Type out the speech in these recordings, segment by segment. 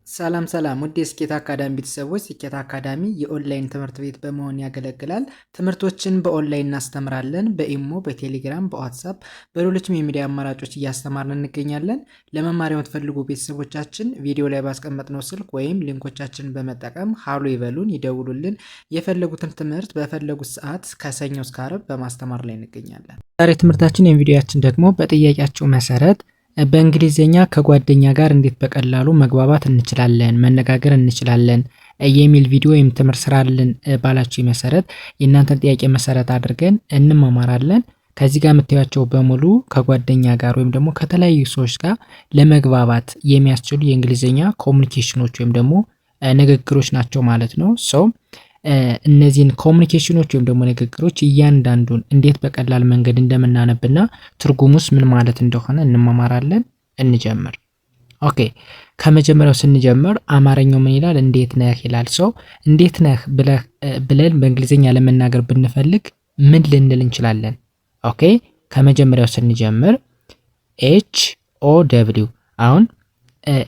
ሰላም ሰላም ውድ የስኬት አካዳሚ ቤተሰቦች፣ ስኬት አካዳሚ የኦንላይን ትምህርት ቤት በመሆን ያገለግላል። ትምህርቶችን በኦንላይን እናስተምራለን። በኢሞ፣ በቴሌግራም፣ በዋትሳፕ፣ በሌሎችም የሚዲያ አማራጮች እያስተማርን እንገኛለን። ለመማር የምትፈልጉ ቤተሰቦቻችን ቪዲዮ ላይ ባስቀመጥነው ስልክ ወይም ሊንኮቻችንን በመጠቀም ሀሎ ይበሉን፣ ይደውሉልን። የፈለጉትን ትምህርት በፈለጉት ሰዓት ከሰኞ እስከ ዓርብ በማስተማር ላይ እንገኛለን። ዛሬ ትምህርታችን ቪዲዮአችን ደግሞ በጥያቄያቸው መሰረት በእንግሊዝኛ ከጓደኛ ጋር እንዴት በቀላሉ መግባባት እንችላለን፣ መነጋገር እንችላለን የሚል ቪዲዮ ወይም ትምህርት ስራልን ባላችሁ መሰረት የእናንተን ጥያቄ መሰረት አድርገን እንማማራለን። ከዚህ ጋር የምታዩቸው በሙሉ ከጓደኛ ጋር ወይም ደግሞ ከተለያዩ ሰዎች ጋር ለመግባባት የሚያስችሉ የእንግሊዝኛ ኮሚኒኬሽኖች ወይም ደግሞ ንግግሮች ናቸው ማለት ነው። እነዚህን ኮሚኒኬሽኖች ወይም ደግሞ ንግግሮች እያንዳንዱን እንዴት በቀላል መንገድ እንደምናነብና ትርጉሙስ ምን ማለት እንደሆነ እንማማራለን። እንጀምር። ኦኬ፣ ከመጀመሪያው ስንጀምር አማርኛው ምን ይላል? እንዴት ነህ ይላል። እንዴት ነህ ብለን በእንግሊዝኛ ለመናገር ብንፈልግ ምን ልንል እንችላለን? ኦኬ፣ ከመጀመሪያው ስንጀምር ኤች ኦ ደብሊው። አሁን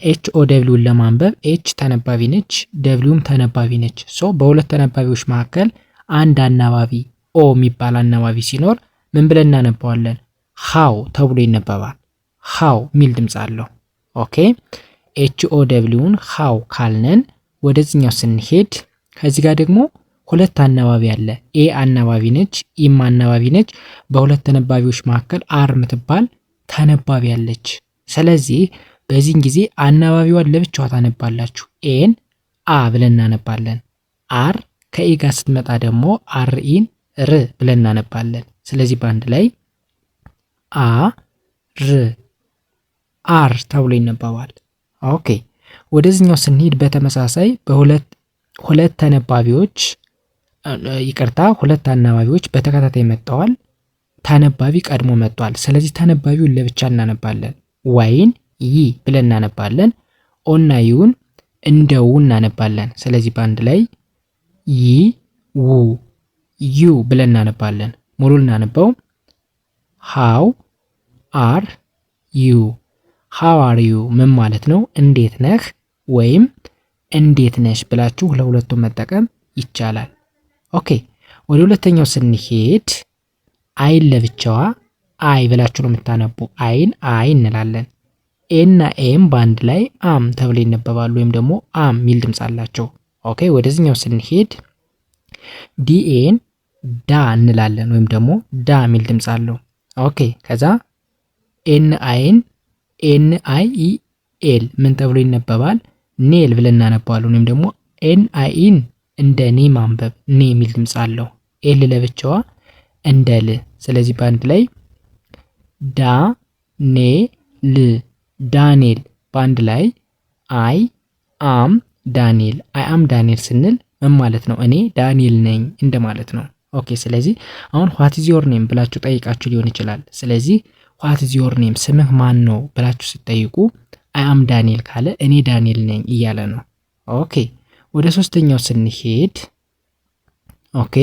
ኤች ኦ ደብሊውን ለማንበብ ኤች ተነባቢ ነች፣ ደብሊውም ተነባቢ ነች። በሁለት ተነባቢዎች መካከል አንድ አናባቢ ኦ የሚባል አናባቢ ሲኖር ምን ብለን እናነባዋለን? ሃው ተብሎ ይነበባል። ሃው የሚል ድምፅ አለው። ኦኬ፣ ኤች ኦ ደብሊውን ሃው ካልነን ወደዚህኛው ስንሄድ ከዚህ ጋር ደግሞ ሁለት አናባቢ አለ። ኤ አናባቢ ነች፣ ኢም አናባቢ ነች። በሁለት ተነባቢዎች መካከል አር ምትባል ተነባቢ አለች። ስለዚህ በዚህን ጊዜ አናባቢዋን ለብቻዋ ታነባላችሁ። ኤን አ ብለን እናነባለን። አር ከኤ ጋር ስትመጣ ደግሞ አር ኢን ር ብለን እናነባለን። ስለዚህ በአንድ ላይ አ ር አር ተብሎ ይነበባል። ኦኬ፣ ወደዚህኛው ስንሄድ በተመሳሳይ ሁለት ተነባቢዎች ሁለት አናባቢዎች በተከታታይ መጥተዋል። ተነባቢ ቀድሞ መጥቷል። ስለዚህ ተነባቢውን ለብቻ እናነባለን። ዋይን ይ ብለን እናነባለን። ኦና ዩን እንደው እናነባለን። ስለዚህ በአንድ ላይ ይ ው ዩ ብለን እናነባለን። ሙሉ እናነበው ሃው አር ዩ። ሃው አር ዩ ምን ማለት ነው? እንዴት ነህ ወይም እንዴት ነሽ ብላችሁ ለሁለቱም መጠቀም ይቻላል። ኦኬ፣ ወደ ሁለተኛው ስንሄድ አይን ለብቻዋ አይ ብላችሁ ነው የምታነቡ። አይን አይ እንላለን። ኤና ኤም በአንድ ላይ አም ተብሎ ይነበባሉ ወይም ደግሞ አም ሚል ድምፅ አላቸው። ኦኬ፣ ወደዚህኛው ስንሄድ ዲኤን ዳ እንላለን ወይም ደግሞ ዳ ሚል ድምፅ አለው። ኦኬ፣ ከዛ ኤን አይ ኢ ኤል ምን ተብሎ ይነበባል? ኔል ብለን እናነባዋለን ወይም ደግሞ ኤን አይ ኢን እንደ ኔ ማንበብ ኔ ሚል ድምፅ አለው። ኤል ለብቻዋ እንደ ል። ስለዚህ በአንድ ላይ ዳ ኔ ል ዳንኤል በአንድ ላይ አይ አም ዳንኤል። አይ አም ዳንኤል ስንል ምን ማለት ነው? እኔ ዳንኤል ነኝ እንደማለት ነው። ኦኬ፣ ስለዚህ አሁን ዋት ኢዝ ዮር ኔም ብላችሁ ጠይቃችሁ ሊሆን ይችላል። ስለዚህ ዋት ኢዝ ዮር ኔም ስምህ ማን ነው ብላችሁ ስትጠይቁ አይ አም ዳንኤል ካለ እኔ ዳንኤል ነኝ እያለ ነው። ኦኬ፣ ወደ ሶስተኛው ስንሄድ ኦኬ፣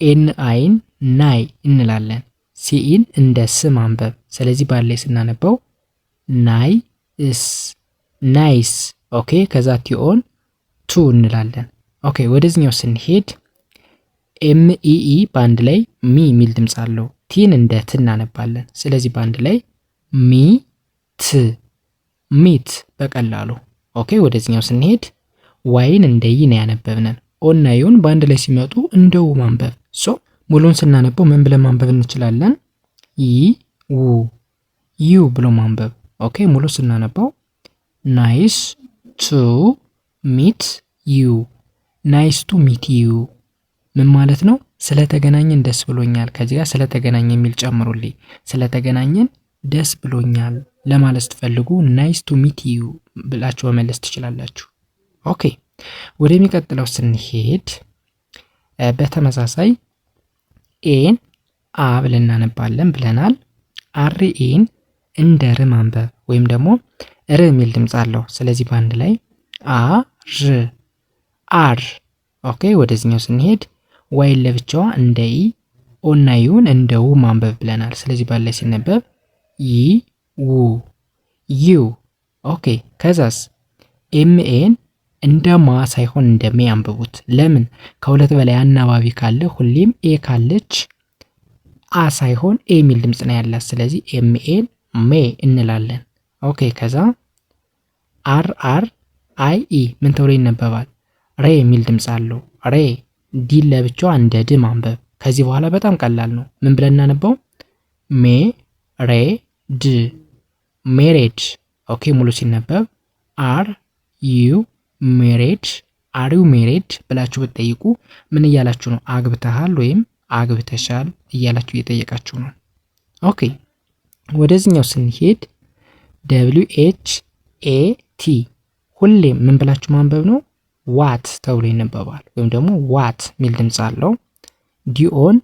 ኤን አይን ናይ እንላለን። ሲኢን እንደ ስ ማንበብ። ስለዚህ ባላይ ስናነበው ናይስ ናይስ። ኦኬ፣ ከዛ ቲኦን ቱ እንላለን። ኦኬ፣ ወደዚህኛው ስንሄድ ኤምኢኢ በአንድ ላይ ሚ የሚል ድምፅ አለው። ቲን እንደ ት እናነባለን። ስለዚህ በአንድ ላይ ሚ ት ሚት በቀላሉ። ኦኬ፣ ወደዚህኛው ስንሄድ ዋይን እንደ ይ ነው ያነበብነን። ኦና ዩን በአንድ ላይ ሲመጡ እንደው ማንበብ። ሙሉን ስናነበው ምን ብለን ማንበብ እንችላለን? ይ ው ዩ ብሎ ማንበብ። ኦኬ፣ ሙሉ ስናነባው ናይስ ቱ ሚት ዩ ናይስ ቱ ሚት ዩ ምን ማለት ነው? ስለተገናኘን ደስ ብሎኛል። ከዚህ ጋር ስለተገናኘን የሚል ጨምሩልኝ። ስለተገናኘን ደስ ብሎኛል ለማለት ስትፈልጉ ናይስ ቱ ሚት ዩ ብላችሁ መመለስ ትችላላችሁ። ኦኬ፣ ወደሚቀጥለው ስንሄድ በተመሳሳይ ኤን አ ብለን እናነባለን ብለናል። አር ኤን እንደ ር ማንበብ ወይም ደግሞ ር የሚል ድምፅ አለው። ስለዚህ በአንድ ላይ አ ር አር። ኦኬ፣ ወደዚህኛው ስንሄድ ዋይን ለብቻዋ እንደ ኢ ኦና ዩን እንደ ው ማንበብ ብለናል። ስለዚህ በአንድ ላይ ሲነበብ ይ ው ዩ። ኦኬ፣ ከዛስ ኤምኤን እንደ ማ ሳይሆን እንደ ሜ አንብቡት። ለምን? ከሁለት በላይ አናባቢ ካለ ሁሌም ኤ ካለች አ ሳይሆን ኤ የሚል ድምፅ ነው ያላት። ስለዚህ ኤምኤን ሜ እንላለን። ኦኬ ከዛ አር አር አይ ኢ ምን ተብሎ ይነበባል? ሬ የሚል ድምፅ አለው። ሬ ዲ ለብቻዋ እንደ ድ ማንበብ። ከዚህ በኋላ በጣም ቀላል ነው። ምን ብለን እናነበው? ሜ ሬ ድ ሜሬድ። ኦኬ ሙሉ ሲነበብ አር ዩ ሜሬድ፣ አር ዩ ሜሬድ ብላችሁ ብትጠይቁ ምን እያላችሁ ነው? አግብተሃል ወይም አግብተሻል እያላችሁ እየጠየቃችሁ ነው። ኦኬ ወደዚህኛው ስንሄድ ደብሊው ኤች ኤ ቲ ሁሌም ምን ብላችሁ ማንበብ ነው? ዋት ተብሎ ይነበባል። ወይም ደግሞ ዋት ሚል ድምፅ አለው። ዲኦን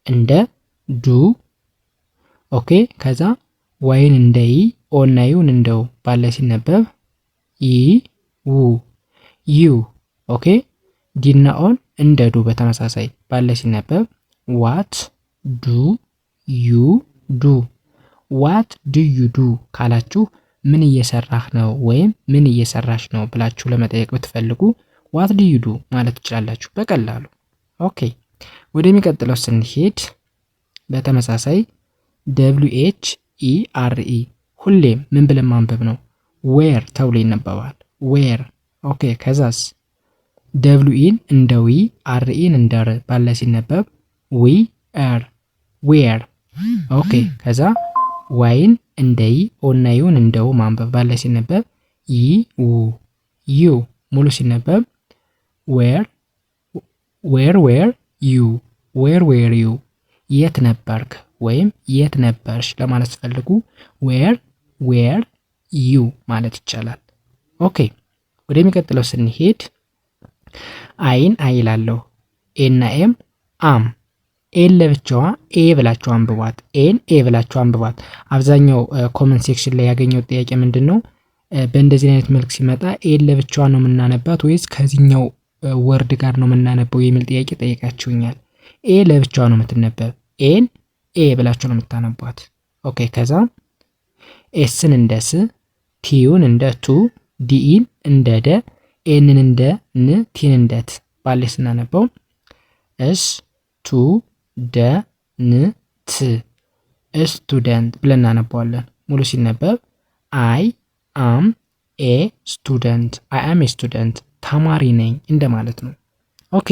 እንደ ዱ። ኦኬ ከዛ ዋይን እንደ ይ፣ ኦና ዩን እንደው ባለ ሲነበብ ይ ው ዩ። ኦኬ ዲና ኦን እንደ ዱ በተመሳሳይ ባለ ሲነበብ ዋት ዱ ዩ ዱ። ዋት ዱ ዩ ዱ ካላችሁ ምን እየሰራህ ነው ወይም ምን እየሰራሽ ነው ብላችሁ ለመጠየቅ ብትፈልጉ ዋት ዱ ዩ ዱ ማለት ትችላላችሁ በቀላሉ። ኦኬ ወደሚቀጥለው ስንሄድ በተመሳሳይ ደብሊው ኤች ኢ አር ኢ ሁሌም ምን ብለን ማንበብ ነው? ዌር ተብሎ ይነበባል። ዌር። ኦኬ ከዛስ ደብሊው ኢን እንደ ዊ፣ አር ኢን እንደ ር ባለ ሲነበብ ዊ አር ዌር። ኦኬ ከዛ ዋይን እንደ ይ፣ ኦና ዩን እንደው ማንበብ ባለ ሲነበብ ይ ው ዩ። ሙሉ ሲነበብ ዌር ዌር ዌር ዩ ዌር ዌር ዩ የት ነበርክ ወይም የት ነበርሽ ለማለት ፈልጉ ዌር ዌር ዩ ማለት ይቻላል። ኦኬ ወደሚቀጥለው ስንሄድ አይን አይላለሁ ኤና ኤም አም። ኤን ለብቻዋ ኤ ብላችሁ አንብቧት። ኤን ኤ ብላችሁ አንብቧት። አብዛኛው ኮመንት ሴክሽን ላይ ያገኘው ጥያቄ ምንድነው? በእንደዚህ አይነት መልክ ሲመጣ ኤን ለብቻዋ ነው የምናነባት ወይስ ከዚህኛው ወርድ ጋር ነው የምናነበው የሚል ጥያቄ ጠይቃችሁኛል። ኤ ለብቻዋ ነው የምትነበብ። ኤን ኤ ብላችሁ ነው የምታነቧት። ኦኬ ከዛ ኤስን እንደ ስ፣ ቲዩን እንደ ቱ፣ ዲኢን እንደ ደ፣ ኤንን እንደ ን፣ ቲን እንደ ት ባለ ስናነበው እስ ቱ ደ ን ት ስቱደንት ብለን እናነባዋለን። ሙሉ ሲነበብ አይ አም ኤ ስቱደንት፣ አይ አም ኤ ስቱደንት ተማሪ ነኝ እንደማለት ነው። ኦኬ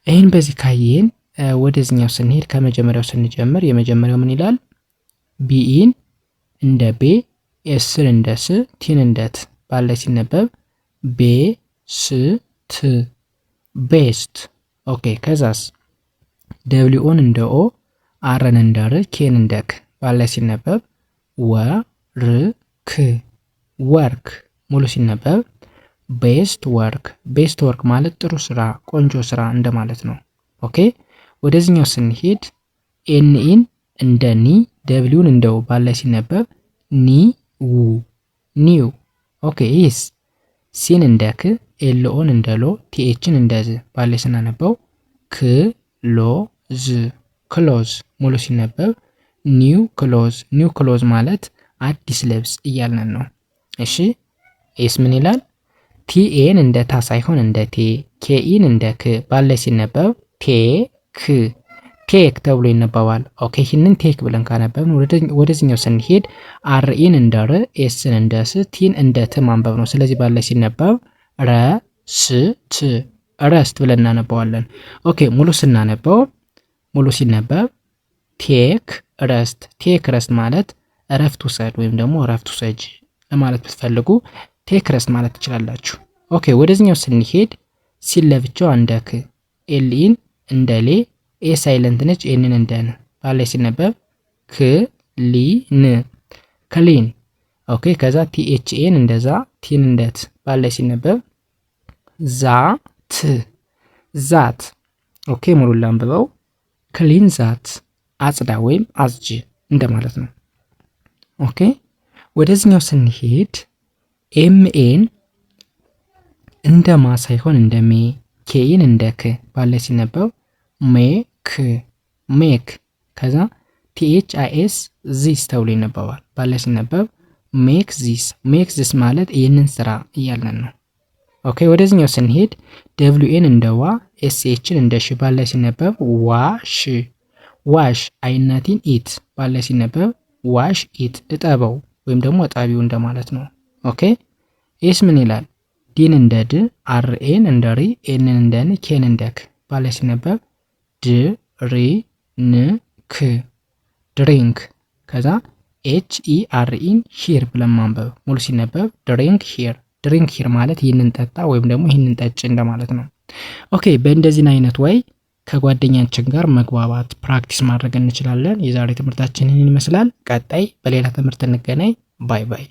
ይህን በዚህ ካየን ወደዚህኛው ስንሄድ ከመጀመሪያው ስንጀምር የመጀመሪያው ምን ይላል? ቢኢን እንደ ቤ፣ ኤስን እንደ ስ፣ ቲን እንደ ት ባለ ሲነበብ ቤ ስ ት ቤስት። ኦኬ ከዛስ ደብሊኦን እንደ ኦ፣ አርን እንደ ር፣ ኬን እንደ ክ ባለ ሲነበብ ወ ር ክ ወርክ። ሙሉ ሲነበብ ቤስት ወርክ። ቤስት ወርክ ማለት ጥሩ ስራ፣ ቆንጆ ስራ እንደማለት ነው። ኦኬ ወደዚህኛው ስንሄድ ኤንኢን እንደ ኒ፣ ደብሊውን እንደው ባለ ሲነበብ ኒ ው ኒው። ኦኬ ይስ ሲን እንደ ክ፣ ኤልኦን እንደ ሎ፣ ቲኤችን እንደ ዝ ባለ ስናነበው ክ ሎ ዝ ክሎዝ። ሙሉ ሲነበብ ኒው ክሎዝ። ኒው ክሎዝ ማለት አዲስ ልብስ እያልን ነው። እሺ ኤስ ምን ይላል? ቲኤን እንደ ታ ሳይሆን እንደ ቴ፣ ኬኢን እንደ ክ ባለ ሲነበብ ቴክ ቴክ ተብሎ ይነበባል። ኦኬ ይህንን ቴክ ብለን ካነበብን ወደዚህኛው ስንሄድ አርኢን እንደ ር፣ ኤስን እንደ ስ፣ ቲን እንደ ት ማንበብ ነው። ስለዚህ ባለ ሲነበብ ረ ስ ት ረስት ብለን እናነባዋለን። ኦኬ ሙሉ ሲነበብ ቴክ ረስት። ቴክ ረስት ማለት እረፍት ውሰድ ወይም ደግሞ እረፍት ውሰጅ ለማለት ብትፈልጉ ቴክ ረስት ማለት ትችላላችሁ። ኦኬ ወደዚህኛው ስንሄድ ሲን ለብቻው እንደ ክ፣ ኤልኢን እንደ ሌ፣ ኤ ሳይለንት ነች፣ ኤንን እንደ ን ባለ ሲነበብ ክ ሊ ን ክሊን። ኦኬ ከዛ ቲኤችኤን እንደዛ፣ ቲን እንደት ባለ ሲነበብ ዛ ት ዛት። ኦኬ ሙሉ ላንብበው ክሊን ዛት አጽዳ ወይም አጽጂ እንደማለት ነው። ኦኬ ወደዚህኛው ስንሄድ ኤምኤን እንደ ማ ሳይሆን እንደ ሜ፣ ኬኢን እንደ ክ ባለ ሲነበብ ሜክ ሜክ። ከዛ ቲኤችአይኤስ ዚስ ተብሎ ይነበባል። ባለ ሲነበብ ሜክ ዚስ ማለት ይህንን ስራ እያለን ነው። ኦኬ ወደዚህኛው ስንሄድ ደብሊው ኤን እንደ ዋ ኤስ ኤችን እንደ ሽ ባል ላይ ሲነበብ ዋሽ ዋሽ አይናቲን ኢት ባል ላይ ሲነበብ ዋሽ ኢት እጠበው ወይም ደግሞ እጣቢው እንደማለት ነው። ኦኬ ኤስ ምን ይላል? ዲን እንደ ድ አር ኤን እንደ ሪ ኤንን እንደ ን ኬን እንደ ክ ባል ላይ ሲነበብ ድ ሪ ን ክ ድሪንክ። ከዛ ኤች ኢ አር ኢን ሂር ብለን ማንበብ ሙሉ ሲነበብ ድሪንክ ሂር ድሪንክ ሂር ማለት ይህንን ጠጣ ወይም ደግሞ ይህንን ጠጭ እንደማለት ነው። ኦኬ በእንደዚህን አይነት ወይ ከጓደኛችን ጋር መግባባት ፕራክቲስ ማድረግ እንችላለን። የዛሬ ትምህርታችን ይህን ይመስላል። ቀጣይ በሌላ ትምህርት እንገናኝ። ባይ ባይ።